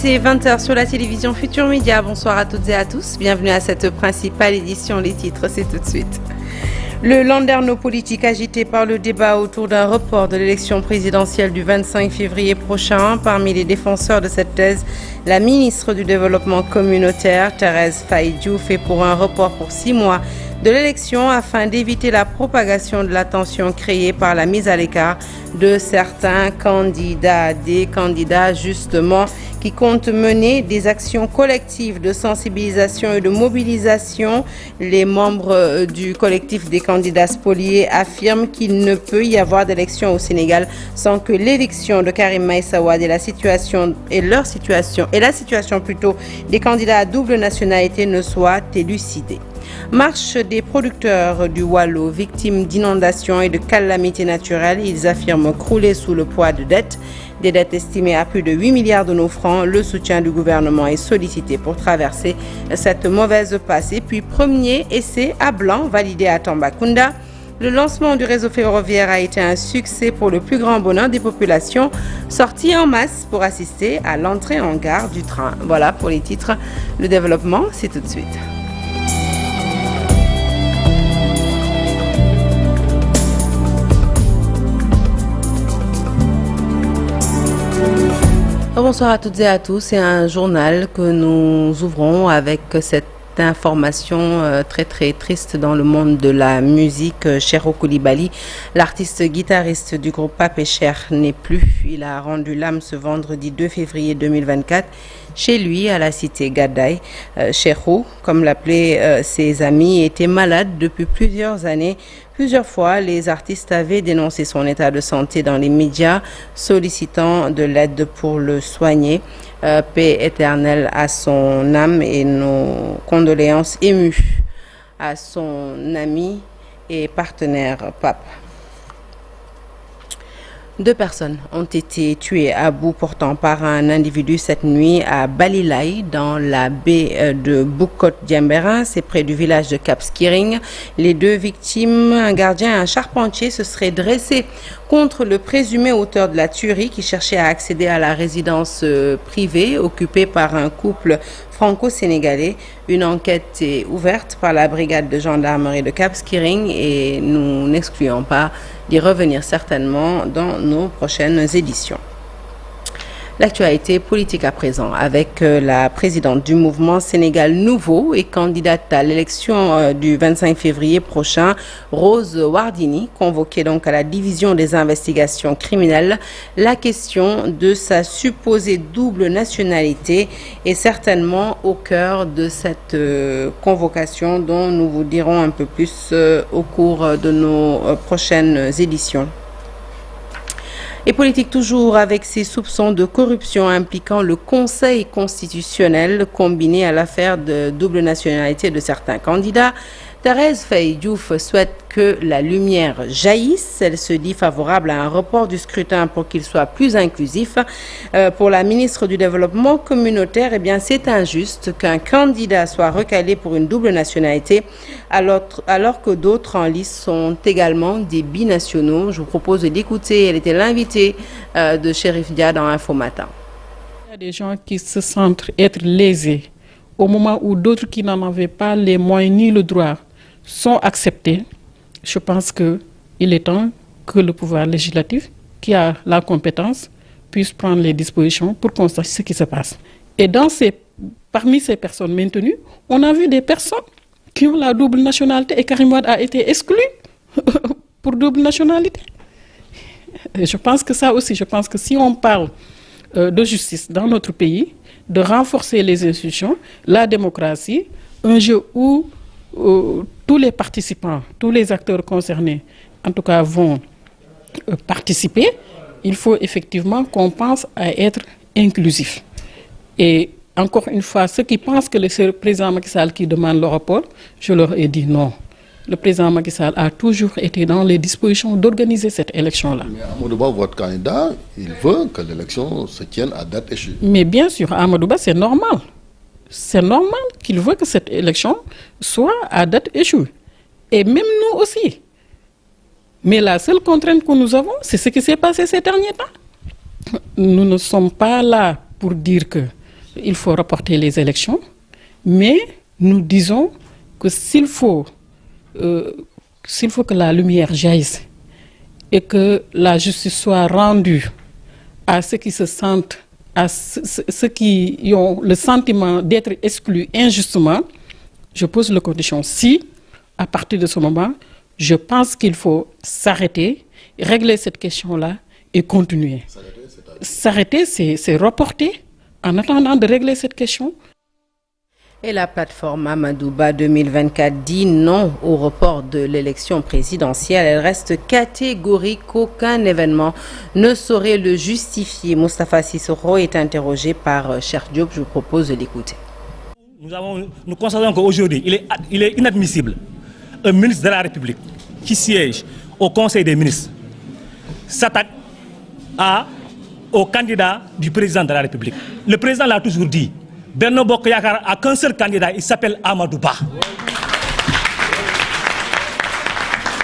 C'est 20h sur la télévision Futur Média. Bonsoir à toutes et à tous. Bienvenue à cette principale édition. Les titres, c'est tout de suite. Le landerneau politique agité par le débat autour d'un report de l'élection présidentielle du 25 février prochain. Parmi les défenseurs de cette thèse, la ministre du Développement communautaire, Thérèse Faye Diouf, est pour un report pour 6 mois de l'élection afin d'éviter la propagation de la tension créée par la mise à l'écart de certains candidats. Des candidats justement qui comptent mener des actions collectives de sensibilisation et de mobilisation. Les membres du collectif des candidats spoliés affirment qu'il ne peut y avoir d'élection au Sénégal sans que l'éviction de Karim Meïssa Wade et la situation plutôt des candidats à double nationalité ne soit élucidée. Marche des producteurs du Waalo, victimes d'inondations et de calamités naturelles. Ils affirment crouler sous le poids de dettes, des dettes estimées à plus de 8 milliards de nos francs. Le soutien du gouvernement est sollicité pour traverser cette mauvaise passe. Et puis, premier essai à blanc validé à Tambacounda. Le lancement du réseau ferroviaire a été un succès pour le plus grand bonheur des populations sorties en masse pour assister à l'entrée en gare du train. Voilà pour les titres. Le développement, c'est tout de suite. Bonsoir à toutes et à tous. C'est un journal que nous ouvrons avec cette information très très triste dans le monde de la musique. Cheikhou Koulibaly, l'artiste guitariste du groupe Pape Cheikh, n'est plus. Il a rendu l'âme ce vendredi 2 février 2024 chez lui à la cité Gadaye. Cheikhou, comme l'appelaient ses amis, était malade depuis plusieurs années. Plusieurs fois, les artistes avaient dénoncé son état de santé dans les médias, sollicitant de l'aide pour le soigner. Paix éternelle à son âme et nos condoléances émues à son ami et partenaire Pape. 2 personnes ont été tuées à bout portant par un individu cette nuit à Balilaye, dans la baie de Bukot-Diembéra, c'est près du village de Cap Skirring. Les 2 victimes, un gardien et un charpentier, se seraient dressés contre le présumé auteur de la tuerie qui cherchait à accéder à la résidence privée occupée par un couple franco-sénégalais. Une enquête est ouverte par la brigade de gendarmerie de Cap Skirring et nous n'excluons pas d'y revenir certainement dans nos prochaines éditions. L'actualité politique à présent avec la présidente du mouvement Sénégal Nouveau et candidate à l'élection du 25 février prochain, Rose Wardini, convoquée donc à la division des investigations criminelles. La question de sa supposée double nationalité est certainement au cœur de cette convocation dont nous vous dirons un peu plus au cours de nos prochaines éditions. Et politique toujours avec ces soupçons de corruption impliquant le Conseil constitutionnel combiné à l'affaire de double nationalité de certains candidats. Thérèse Faye Diouf souhaite que la lumière jaillisse. Elle se dit favorable à un report du scrutin pour qu'il soit plus inclusif. Pour la ministre du Développement communautaire, eh bien, c'est injuste qu'un candidat soit recalé pour une double nationalité alors que d'autres en lice sont également des binationaux. Je vous propose d'écouter. Elle était l'invitée de Chérif Dia dans Info Matin. Il y a des gens qui se sentent être lésés au moment où d'autres qui n'en avaient pas les moyens ni le droit sont acceptés. Je pense qu'il est temps que le pouvoir législatif, qui a la compétence, puisse prendre les dispositions pour qu'on sache ce qui se passe. Et parmi ces personnes maintenues, on a vu des personnes qui ont la double nationalité et Karim Wade a été exclu pour double nationalité. Et je pense que ça aussi, si on parle de justice dans notre pays, de renforcer les institutions, la démocratie, un jeu où tous les participants, tous les acteurs concernés, en tout cas, vont participer, il faut effectivement qu'on pense à être inclusif. Et encore une fois, ceux qui pensent que le président Macky Sall qui demande le report, je leur ai dit non. Le président Macky Sall a toujours été dans les dispositions d'organiser cette élection-là. Mais Amadou Ba, votre candidat, il veut que l'élection se tienne à date échue. Mais bien sûr, Amadou Ba, c'est normal. C'est normal qu'il veut que cette élection soit à date échue. Et même nous aussi. Mais la seule contrainte que nous avons, c'est ce qui s'est passé ces derniers temps. Nous ne sommes pas là pour dire que il faut reporter les élections, mais nous disons que s'il faut que la lumière jaillisse et que la justice soit rendue à ceux qui se sentent, à ceux qui ont le sentiment d'être exclus injustement, je pose la condition. Si, à partir de ce moment, je pense qu'il faut s'arrêter, régler cette question-là et continuer. S'arrêter, c'est reporter en attendant de régler cette question. Et la plateforme Amadouba 2024 dit non au report de l'élection présidentielle. Elle reste catégorique qu'aucun événement ne saurait le justifier. Moustapha Sissoko est interrogé par Cheikh Diop. Je vous propose de l'écouter. Nous constatons qu'aujourd'hui, il est inadmissible un ministre de la République qui siège au Conseil des ministres s'attaque au candidat du président de la République. Le président l'a toujours dit. Benno Bokk Yakaar a qu'un seul candidat, il s'appelle Amadou Ba.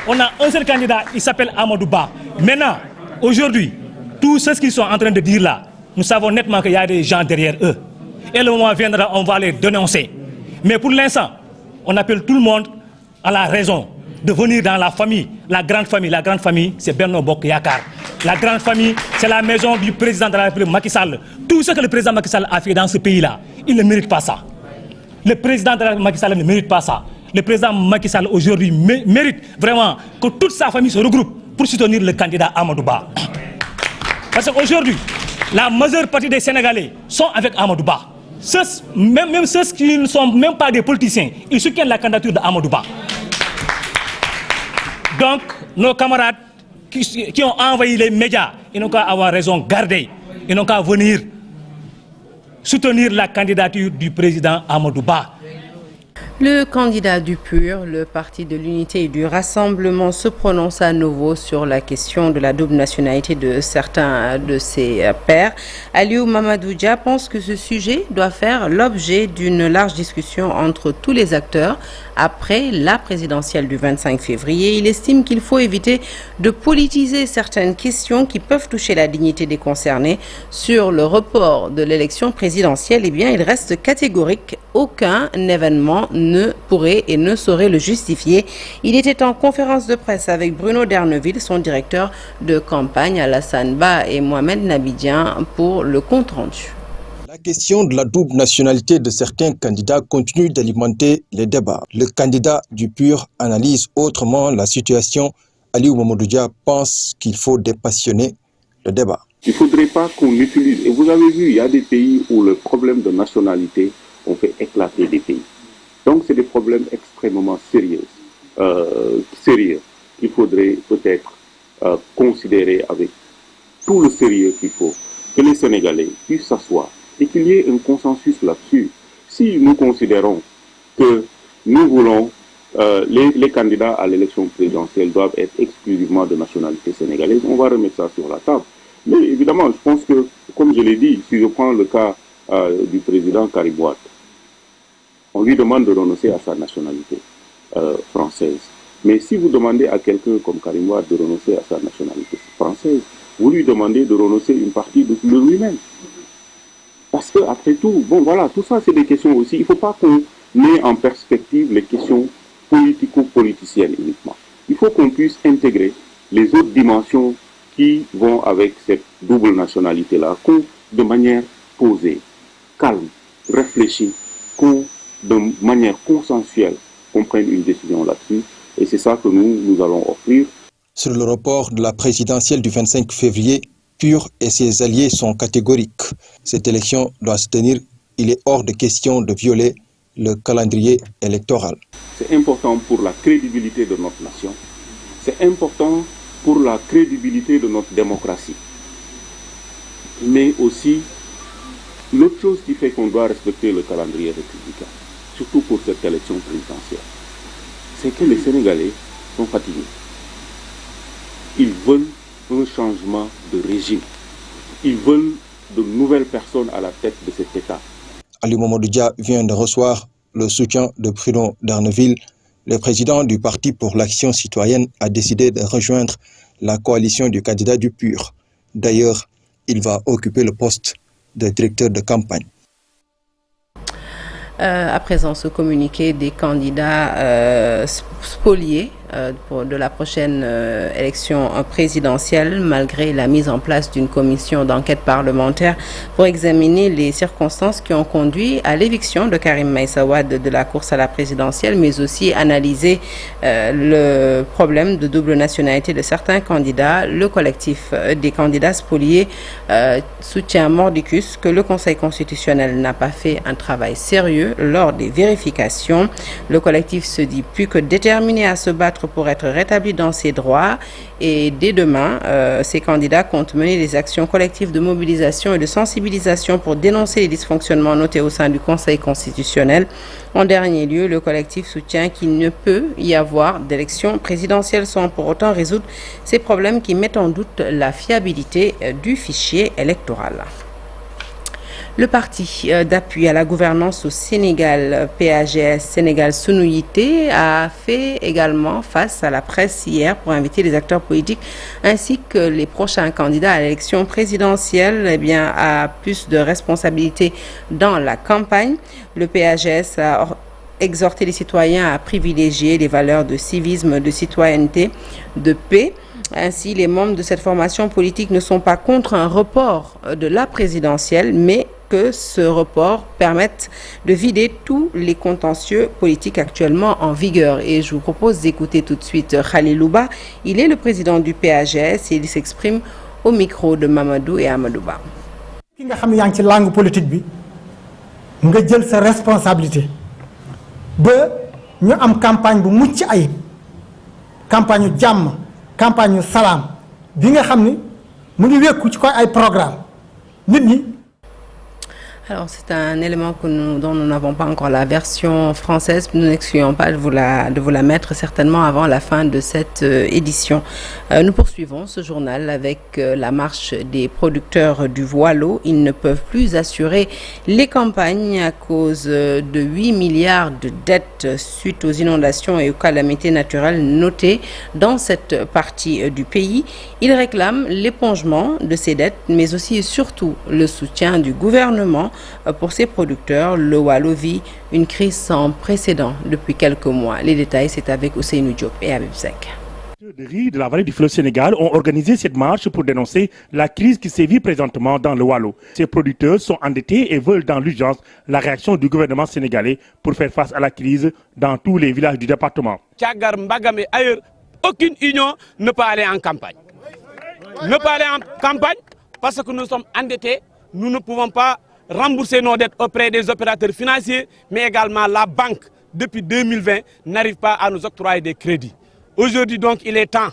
On a un seul candidat, il s'appelle Amadou Ba. Maintenant, aujourd'hui, tous ceux qui sont en train de dire là, nous savons nettement qu'il y a des gens derrière eux. Et le moment viendra, on va les dénoncer. Mais pour l'instant, on appelle tout le monde à la raison de venir dans la famille, la grande famille. La grande famille, c'est Benno Bokk Yakaar. La grande famille, c'est la maison du président de la République, Macky Sall. Tout ce que le président Macky Sall a fait dans ce pays-là, il ne mérite pas ça. Le président de la République, Macky Sall, ne mérite pas ça. Le président Macky Sall, aujourd'hui, mérite vraiment que toute sa famille se regroupe pour soutenir le candidat Amadou Ba. Parce qu'aujourd'hui, la majeure partie des Sénégalais sont avec Amadou Ba. Même ceux qui ne sont même pas des politiciens, ils soutiennent la candidature d'Amadou Ba. Donc, nos camarades qui ont envahi les médias, ils n'ont qu'à avoir raison garder. Ils n'ont qu'à venir soutenir la candidature du président Amadou Ba. Le candidat du PUR, le Parti de l'Unité et du Rassemblement, se prononce à nouveau sur la question de la double nationalité de certains de ses pairs. Aliou Mamadou Dia pense que ce sujet doit faire l'objet d'une large discussion entre tous les acteurs après la présidentielle du 25 février. Il estime qu'il faut éviter de politiser certaines questions qui peuvent toucher la dignité des concernés. Sur le report de l'élection présidentielle, eh bien, il reste catégorique. Aucun événement ne pourrait et ne saurait le justifier. Il était en conférence de presse avec Bruno Derneville, son directeur de campagne, Alassane Ba et Mohamed Nabidjan pour le compte-rendu. La question de la double nationalité de certains candidats continue d'alimenter les débats. Le candidat du PUR analyse autrement la situation. Aliou Mamadou Dia pense qu'il faut dépassionner le débat. Il ne faudrait pas qu'on utilise, et vous avez vu, il y a des pays où le problème de nationalité, on fait éclater des pays. Donc c'est des problèmes extrêmement sérieux qu'il faudrait peut-être considérer avec tout le sérieux qu'il faut, que les Sénégalais puissent s'asseoir et qu'il y ait un consensus là-dessus. Si nous considérons que nous voulons, les candidats à l'élection présidentielle doivent être exclusivement de nationalité sénégalaise, on va remettre ça sur la table. Mais évidemment, je pense que, comme je l'ai dit, si je prends le cas du président Karim Wade, on lui demande de renoncer à sa nationalité française. Mais si vous demandez à quelqu'un comme Karim Wade de renoncer à sa nationalité française, vous lui demandez de renoncer une partie de lui-même. Parce que, après tout, bon voilà, tout ça c'est des questions aussi. Il ne faut pas qu'on ait en perspective les questions politico-politiciennes uniquement. Il faut qu'on puisse intégrer les autres dimensions qui vont avec cette double nationalité-là, qu'on, de manière posée, calme, réfléchie, qu'on, de manière consensuelle, qu'on prenne une décision là-dessus. Et c'est ça que nous allons offrir. Sur le report de la présidentielle du 25 février, PUR et ses alliés sont catégoriques. Cette élection doit se tenir. Il est hors de question de violer le calendrier électoral. C'est important pour la crédibilité de notre nation. C'est important pour la crédibilité de notre démocratie. Mais aussi, l'autre chose qui fait qu'on doit respecter le calendrier républicain, surtout pour cette élection présidentielle, c'est que les Sénégalais sont fatigués. Ils veulent un changement de régime. Ils veulent de nouvelles personnes à la tête de cet État. Aliou Mamadou Dia vient de recevoir le soutien de Bruno Derneville. Le président du Parti pour l'Action citoyenne a décidé de rejoindre la coalition du candidat du PUR. D'ailleurs, il va occuper le poste de directeur de campagne. À présent, ce communiqué des candidats spoliés de la prochaine élection présidentielle, malgré la mise en place d'une commission d'enquête parlementaire pour examiner les circonstances qui ont conduit à l'éviction de Karim Meïssa Wade de la course à la présidentielle, mais aussi analyser le problème de double nationalité de certains candidats. Le collectif des candidats spoliés soutient mordicus que le Conseil constitutionnel n'a pas fait un travail sérieux lors des vérifications. Le collectif se dit plus que déterminé à se battre pour être rétabli dans ses droits, et dès demain, ces candidats comptent mener des actions collectives de mobilisation et de sensibilisation pour dénoncer les dysfonctionnements notés au sein du Conseil constitutionnel. En dernier lieu, le collectif soutient qu'il ne peut y avoir d'élection présidentielle sans pour autant résoudre ces problèmes qui mettent en doute la fiabilité du fichier électoral. Le parti d'appui à la gouvernance au Sénégal, PAGS Sénégal Sunu Yité, a fait également face à la presse hier pour inviter les acteurs politiques ainsi que les prochains candidats à l'élection présidentielle à plus de responsabilités dans la campagne. Le PAGS a exhorté les citoyens à privilégier les valeurs de civisme, de citoyenneté, de paix. Ainsi, les membres de cette formation politique ne sont pas contre un report de la présidentielle, mais que ce report permette de vider tous les contentieux politiques actuellement en vigueur. Et je vous propose d'écouter tout de suite Khalilouba. Il est le président du PAGS et il s'exprime au micro de Mamadou et Amadouba. Ki nga xam ne yaa ngi ci langue politique bi nga jël sa responsabilité ba ñu am campagne bu mucc ayib, campagne jàmm, campagne salam bi nga xam ni mu ngi wékku ci koy ay programme nit ñi. Alors c'est un élément dont nous n'avons pas encore la version française. Nous n'excluons pas de vous la mettre certainement avant la fin de cette édition. Nous poursuivons ce journal avec la marche des producteurs du Voilo. Ils ne peuvent plus assurer les campagnes à cause de 8 milliards de dettes suite aux inondations et aux calamités naturelles notées dans cette partie du pays. Ils réclament l'épongement de ces dettes, mais aussi et surtout le soutien du gouvernement. Pour ces producteurs, le Voilo vit une crise sans précédent depuis quelques mois. Les détails, c'est avec Ousseynou Diop et Habib Seck. Les riz de la vallée du fleuve Sénégal ont organisé cette marche pour dénoncer la crise qui sévit présentement dans le Voilo. Ces producteurs sont endettés et veulent dans l'urgence la réaction du gouvernement sénégalais pour faire face à la crise dans tous les villages du département. Thiagar, Mbagam et ailleurs, aucune union ne peut aller en campagne. Ne peut aller en campagne parce que nous sommes endettés, nous ne pouvons pas rembourser nos dettes auprès des opérateurs financiers, mais également la banque, depuis 2020, n'arrive pas à nous octroyer des crédits. Aujourd'hui, donc, il est temps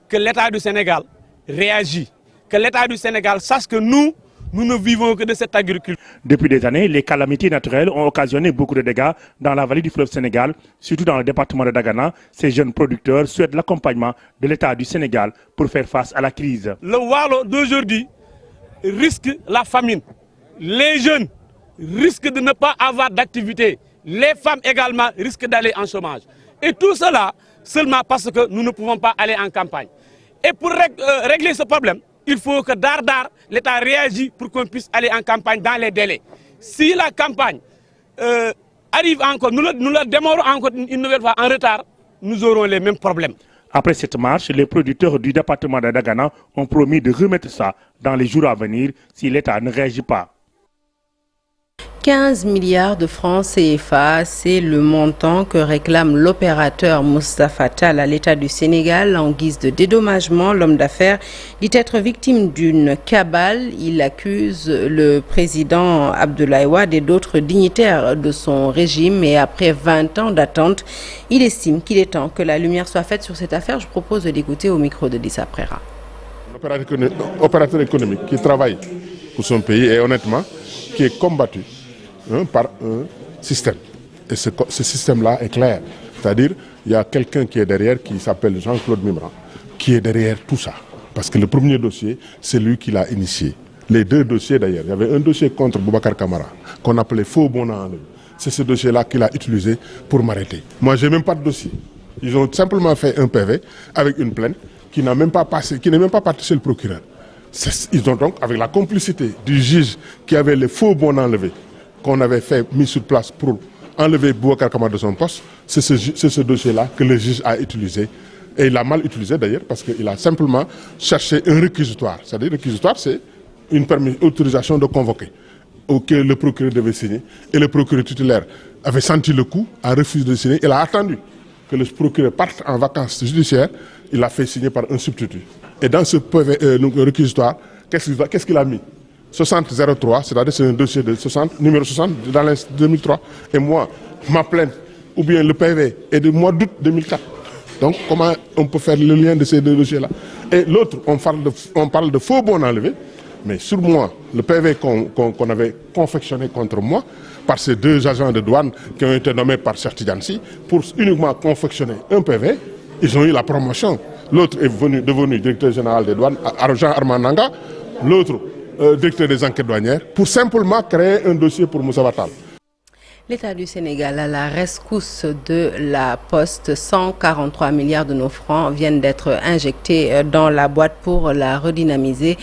que l'État du Sénégal réagisse, que l'État du Sénégal sache que nous ne vivons que de cette agriculture. Depuis des années, les calamités naturelles ont occasionné beaucoup de dégâts dans la vallée du fleuve Sénégal, surtout dans le département de Dagana. Ces jeunes producteurs souhaitent l'accompagnement de l'État du Sénégal pour faire face à la crise. Le Voilo d'aujourd'hui risque la famine. Les jeunes risquent de ne pas avoir d'activité. Les femmes également risquent d'aller en chômage. Et tout cela seulement parce que nous ne pouvons pas aller en campagne. Et pour régler ce problème, il faut que l'État réagisse pour qu'on puisse aller en campagne dans les délais. Si la campagne arrive encore, nous la démarrons encore une nouvelle fois en retard, nous aurons les mêmes problèmes. Après cette marche, les producteurs du département de Dagana ont promis de remettre ça dans les jours à venir si l'État ne réagit pas. 15 milliards de francs CFA, c'est le montant que réclame l'opérateur Moustapha Tall à l'État du Sénégal en guise de dédommagement. L'homme d'affaires dit être victime d'une cabale. Il accuse le président Abdoulaye Wade et d'autres dignitaires de son régime. Et après 20 ans d'attente, il estime qu'il est temps que la lumière soit faite sur cette affaire. Je propose de l'écouter au micro de Lissa Prera. L'opérateur économique qui travaille pour son pays et honnêtement, qui est combattu par un système. Et ce système-là est clair. C'est-à-dire, il y a quelqu'un qui est derrière, qui s'appelle Jean-Claude Mimran, qui est derrière tout ça. Parce que le premier dossier, c'est lui qui l'a initié. Les deux dossiers d'ailleurs, il y avait un dossier contre Boubacar Camara, qu'on appelait faux bon à enlever. C'est ce dossier-là qu'il a utilisé pour m'arrêter. Moi, je n'ai même pas de dossier. Ils ont simplement fait un PV avec une plainte qui n'a même pas passé, qui n'est même pas parti chez le procureur. Ils ont donc, avec la complicité du juge qui avait les faux bons enlevés, qu'on avait mis sur place pour enlever Boubacar Camara de son poste, c'est ce dossier-là que le juge a utilisé. Et il a mal utilisé d'ailleurs parce qu'il a simplement cherché un réquisitoire. C'est-à-dire réquisitoire, c'est une autorisation de convoquer auquel le procureur devait signer. Et le procureur titulaire avait senti le coup, a refusé de signer. Il a attendu que le procureur parte en vacances judiciaires. Il l'a fait signer par un substitut. Et dans ce réquisitoire, qu'est-ce qu'il a mis 6003, c'est-à-dire c'est un dossier de 60, numéro 60 dans l'année 2003. Et moi, ma plainte, ou bien le PV, est du mois d'août 2004. Donc comment on peut faire le lien de ces deux dossiers-là? Et l'autre, on parle de faux bons enlevés, mais sur moi, le PV qu'on avait confectionné contre moi, par ces deux agents de douane qui ont été nommés par Cheikh Tidiane Sy, pour uniquement confectionner un PV, ils ont eu la promotion. L'autre est devenu directeur général des douanes, Jean Armand Nanga, l'autre directeur des enquêtes douanières, pour simplement créer un dossier pour Moussa Watal. L'État du Sénégal à la rescousse de la Poste. 143 milliards de nos francs viennent d'être injectés dans la boîte pour la redynamiser.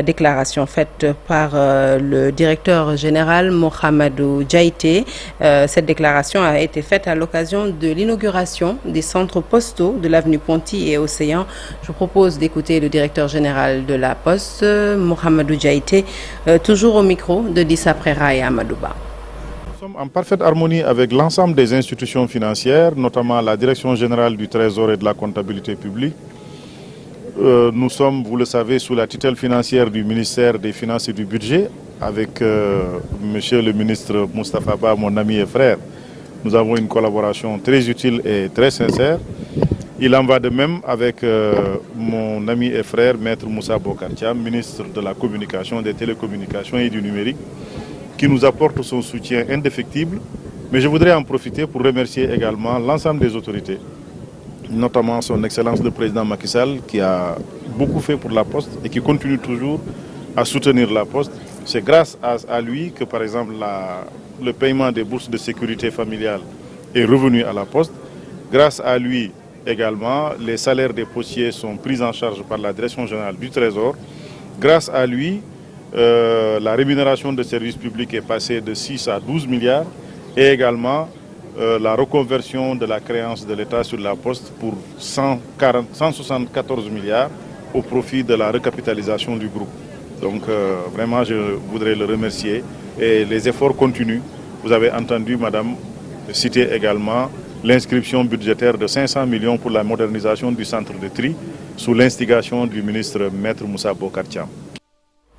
Déclaration faite par le directeur général Mohamedou Diaité. Cette déclaration a été faite à l'occasion de l'inauguration des centres postaux de l'avenue Ponty et Océan. Je vous propose d'écouter le directeur général de la Poste, Mohamedou Diaité, toujours au micro de Dissa Préra et Amadouba. Nous sommes en parfaite harmonie avec l'ensemble des institutions financières, notamment la Direction générale du Trésor et de la comptabilité publique. Nous sommes, vous le savez, sous la tutelle financière du ministère des Finances et du Budget, avec monsieur le ministre Moustapha Ba, mon ami et frère. Nous avons une collaboration très utile et très sincère. Il en va de même avec mon ami et frère, maître Moussa Bocar Thiam, ministre de la Communication, des Télécommunications et du Numérique, qui nous apporte son soutien indéfectible. Mais je voudrais en profiter pour remercier également l'ensemble des autorités, notamment son Excellence le Président Macky Sall, qui a beaucoup fait pour la Poste et qui continue toujours à soutenir la Poste. C'est grâce à lui que, par exemple, le paiement des bourses de sécurité familiale est revenu à la Poste. Grâce à lui également, les salaires des postiers sont pris en charge par la Direction générale du Trésor. Grâce à lui, la rémunération de services publics est passée de 6 à 12 milliards et également la reconversion de la créance de l'État sur la Poste pour 174 milliards au profit de la recapitalisation du groupe. Donc vraiment, je voudrais le remercier et les efforts continuent. Vous avez entendu, madame, citer également l'inscription budgétaire de 500 millions pour la modernisation du centre de tri sous l'instigation du ministre Maître Moussa Bocar Thiam.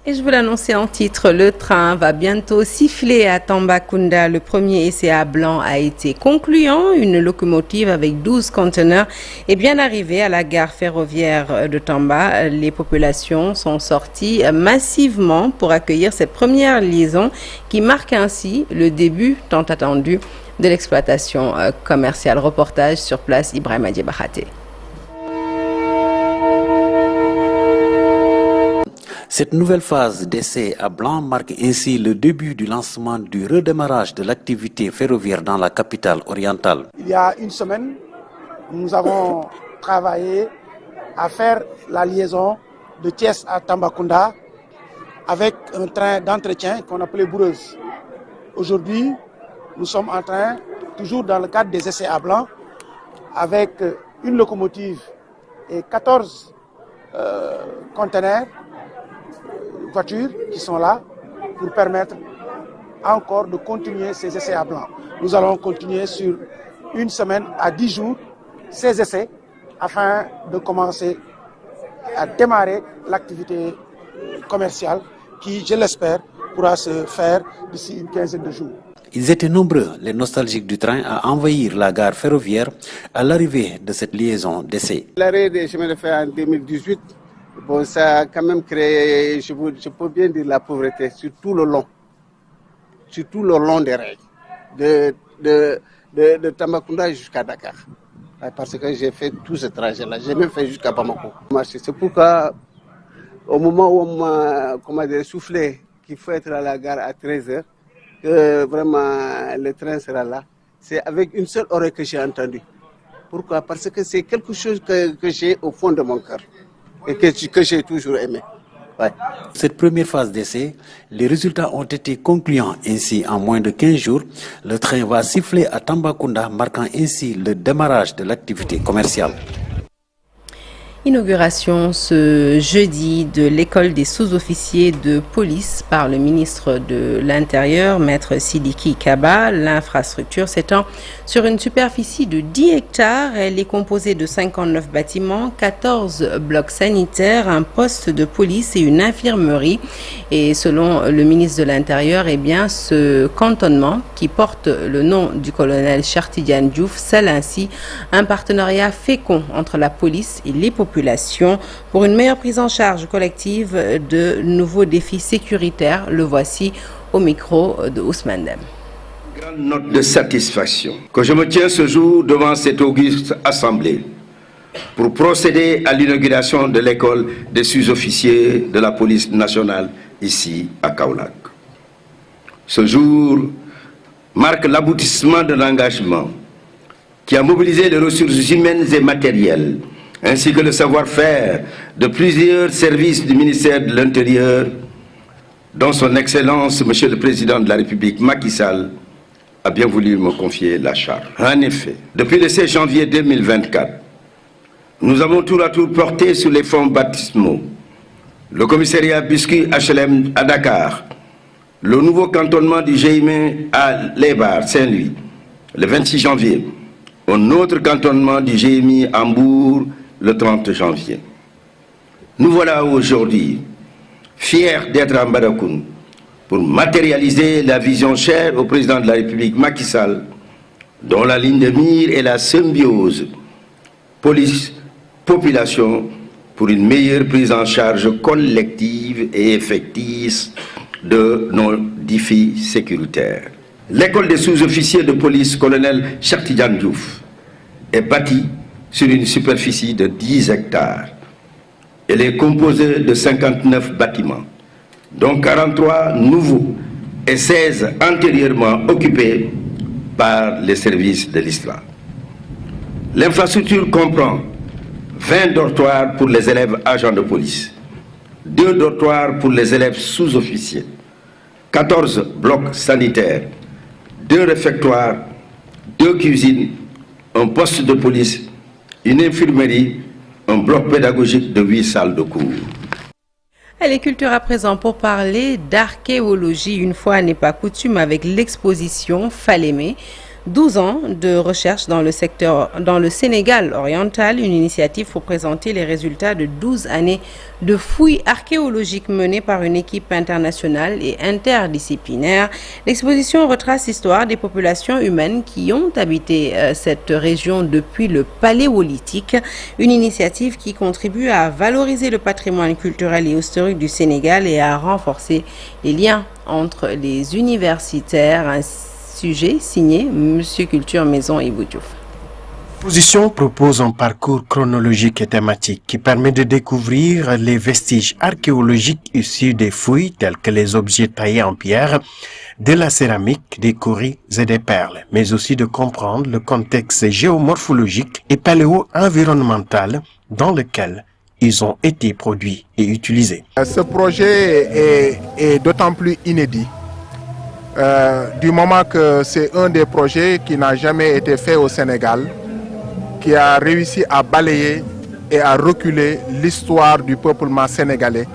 Et je vous l'annoncer en titre, le train va bientôt siffler à Tambacounda. Le premier SCA blanc a été concluant. Une locomotive avec 12 conteneurs est bien arrivée à la gare ferroviaire de Tamba. Les populations sont sorties massivement pour accueillir cette première liaison qui marque ainsi le début tant attendu de l'exploitation commerciale. Reportage sur place, Ibrahima Diabakhate. Cette nouvelle phase d'essai à blanc marque ainsi le début du lancement du redémarrage de l'activité ferroviaire dans la capitale orientale. Il y a une semaine, nous avons travaillé à faire la liaison de Thiès à Tambacounda avec un train d'entretien qu'on appelait Boureuse. Aujourd'hui, nous sommes en train, toujours dans le cadre des essais à blanc, avec une locomotive et 14 conteneurs, voitures qui sont là pour permettre encore de continuer ces essais à blanc. Nous allons continuer sur une semaine à 10 jours ces essais afin de commencer à démarrer l'activité commerciale qui, je l'espère, pourra se faire d'ici une quinzaine de jours. Ils étaient nombreux, les nostalgiques du train, à envahir la gare ferroviaire à l'arrivée de cette liaison d'essai. L'arrêt des chemins de fer en 2018, bon, ça a quand même créé, je peux bien dire, la pauvreté sur tout le long des rails, de Tambacounda jusqu'à Dakar. Parce que j'ai fait tout ce trajet-là, j'ai même fait jusqu'à Bamako. C'est pourquoi, au moment où on m'a soufflé qu'il faut être à la gare à 13h, que vraiment le train sera là, c'est avec une seule oreille que j'ai entendu. Pourquoi? Parce que c'est quelque chose que j'ai au fond de mon cœur et que j'ai toujours aimé. Ouais. Cette première phase d'essai, les résultats ont été concluants. Ainsi, en moins de 15 jours, le train va siffler à Tambacounda, marquant ainsi le démarrage de l'activité commerciale. Inauguration ce jeudi de l'école des sous-officiers de police par le ministre de l'Intérieur, Maître Sidiki Kaba. L'infrastructure s'étend sur une superficie de 10 hectares. Elle est composée de 59 bâtiments, 14 blocs sanitaires, un poste de police et une infirmerie. Et selon le ministre de l'Intérieur, eh bien, ce cantonnement qui porte le nom du colonel Cheikh Tidiane Diouf scelle ainsi un partenariat fécond entre la police et les populations pour une meilleure prise en charge collective de nouveaux défis sécuritaires. Le voici au micro de Ousmane Dem. Grande note de satisfaction que je me tiens ce jour devant cette auguste assemblée pour procéder à l'inauguration de l'école des sous-officiers de la police nationale ici à Kaolack. Ce jour marque l'aboutissement de l'engagement qui a mobilisé les ressources humaines et matérielles ainsi que le savoir-faire de plusieurs services du ministère de l'Intérieur, dont son Excellence, Monsieur le Président de la République, Macky Sall, a bien voulu me confier la charge. En effet, depuis le 16 janvier 2024, nous avons tour à tour porté sur les fonds baptismaux le commissariat Biscuit HLM à Dakar, le nouveau cantonnement du GIME à Lébar, Saint-Louis, le 26 janvier, un autre cantonnement du GMI à Hambourg, le 30 janvier. Nous voilà aujourd'hui fiers d'être à Mbadakhoune pour matérialiser la vision chère au président de la République Macky Sall, dont la ligne de mire est la symbiose police-population pour une meilleure prise en charge collective et effective de nos défis sécuritaires. L'école des sous-officiers de police colonel Cheikh Tidiane Diouf est bâtie sur une superficie de 10 hectares. Elle est composée de 59 bâtiments, dont 43 nouveaux et 16 antérieurement occupés par les services de l'Islam. L'infrastructure comprend 20 dortoirs pour les élèves agents de police, 2 dortoirs pour les élèves sous-officiers, 14 blocs sanitaires, 2 réfectoires, 2 cuisines, un poste de police, une infirmerie, un bloc pédagogique de 8 salles de cours. Allez, culture à présent pour parler d'archéologie. Une fois n'est pas coutume avec l'exposition Falémé. 12 ans de recherche dans le Sénégal oriental, une initiative pour présenter les résultats de 12 années de fouilles archéologiques menées par une équipe internationale et interdisciplinaire. L'exposition retrace l'histoire des populations humaines qui ont habité cette région depuis le Paléolithique, une initiative qui contribue à valoriser le patrimoine culturel et historique du Sénégal et à renforcer les liens entre les universitaires. Sujet signé Monsieur Culture Maison Ibou Diouf. L'exposition propose un parcours chronologique et thématique qui permet de découvrir les vestiges archéologiques issus des fouilles tels que les objets taillés en pierre, de la céramique, des coris et des perles, mais aussi de comprendre le contexte géomorphologique et paléo-environnemental dans lequel ils ont été produits et utilisés. Ce projet est d'autant plus inédit. Du moment que c'est un des projets qui n'a jamais été fait au Sénégal, qui a réussi à balayer et à reculer l'histoire du peuplement sénégalais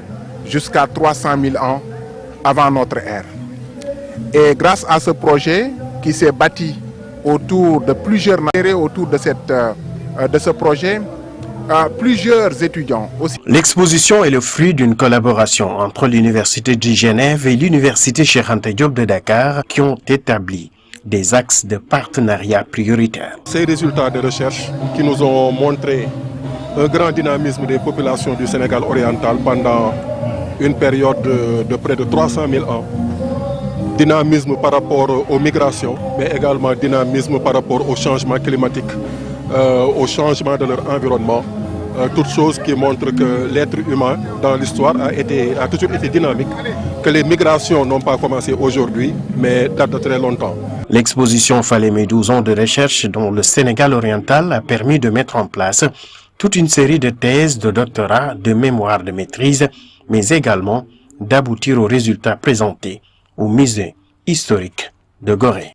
jusqu'à 300 000 ans avant notre ère. Et grâce à ce projet qui s'est bâti autour de plusieurs autour de ce projet, plusieurs étudiants aussi. L'exposition est le fruit d'une collaboration entre l'Université de Genève et l'Université Cheikh Anta Diop de Dakar qui ont établi des axes de partenariat prioritaires. Ces résultats de recherche qui nous ont montré un grand dynamisme des populations du Sénégal oriental pendant une période de près de 300 000 ans. Dynamisme par rapport aux migrations, mais également dynamisme par rapport au changement climatique, au changement de leur environnement. Toutes choses qui montrent que l'être humain dans l'histoire a toujours été dynamique, que les migrations n'ont pas commencé aujourd'hui, mais datent de très longtemps. L'exposition Falémé 12 ans de recherche dont le Sénégal oriental a permis de mettre en place toute une série de thèses, de doctorats, de mémoires de maîtrise mais également d'aboutir aux résultats présentés au musée historique de Gorée.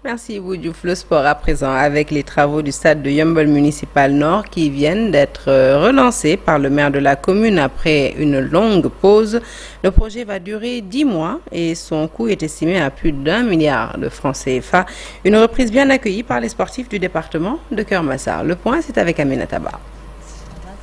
Merci Boudjouf. Le sport à présent avec les travaux du stade de Yeumbeul Municipal Nord qui viennent d'être relancés par le maire de la commune après une longue pause. Le projet va durer 10 mois et son coût est estimé à plus d'1 milliard de francs CFA. Une reprise bien accueillie par les sportifs du département de Keur Massar. Le point, c'est avec Aminata Ba.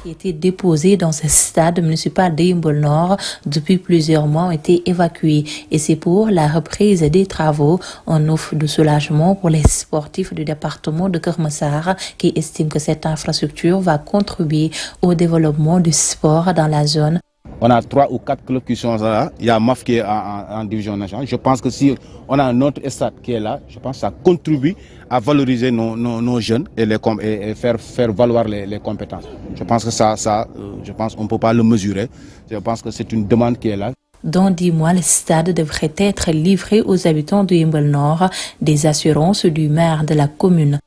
Qui étaient déposés dans ce stade municipal de Yeumbeul Nord depuis plusieurs mois ont été évacués et c'est pour la reprise des travaux. On offre de soulagement pour les sportifs du département de Keur Massar qui estiment que cette infrastructure va contribuer au développement du sport dans la zone. On a 3 ou 4 clubs qui sont là. Il y a MAF qui est en division nationale. Je pense que si on a un autre stade qui est là, je pense que ça contribue à valoriser nos jeunes et faire valoir les compétences. Je pense que je pense qu'on ne peut pas le mesurer. Je pense que c'est une demande qui est là. Dans 10 mois, le stade devrait être livré aux habitants de Yeumbeul Nord, des assurances du maire de la commune.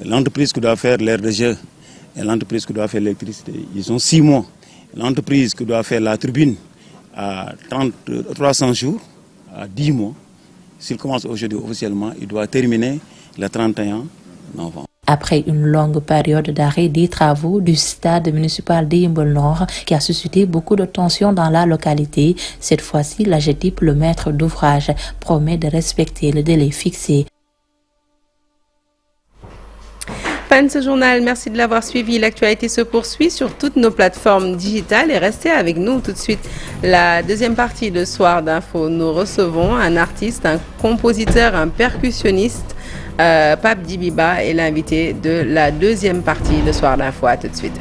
L'entreprise qui doit faire l'air de jeu et l'entreprise qui doit faire l'électricité, ils ont 6 mois. L'entreprise qui doit faire la tribune à 300 jours, à 10 mois. S'il commence aujourd'hui officiellement, il doit terminer le 31 novembre. Après une longue période d'arrêt des travaux du stade municipal de Yeumbeul Nord qui a suscité beaucoup de tensions dans la localité, cette fois-ci, l'AGETIP, le maître d'ouvrage, promet de respecter le délai fixé. Fin de ce journal, merci de l'avoir suivi. L'actualité se poursuit sur toutes nos plateformes digitales et restez avec nous tout de suite. La deuxième partie de Soir d'Info, nous recevons un artiste, un compositeur, un percussionniste. Pape Dibiba est l'invité de la deuxième partie de Soir d'Info. À tout de suite.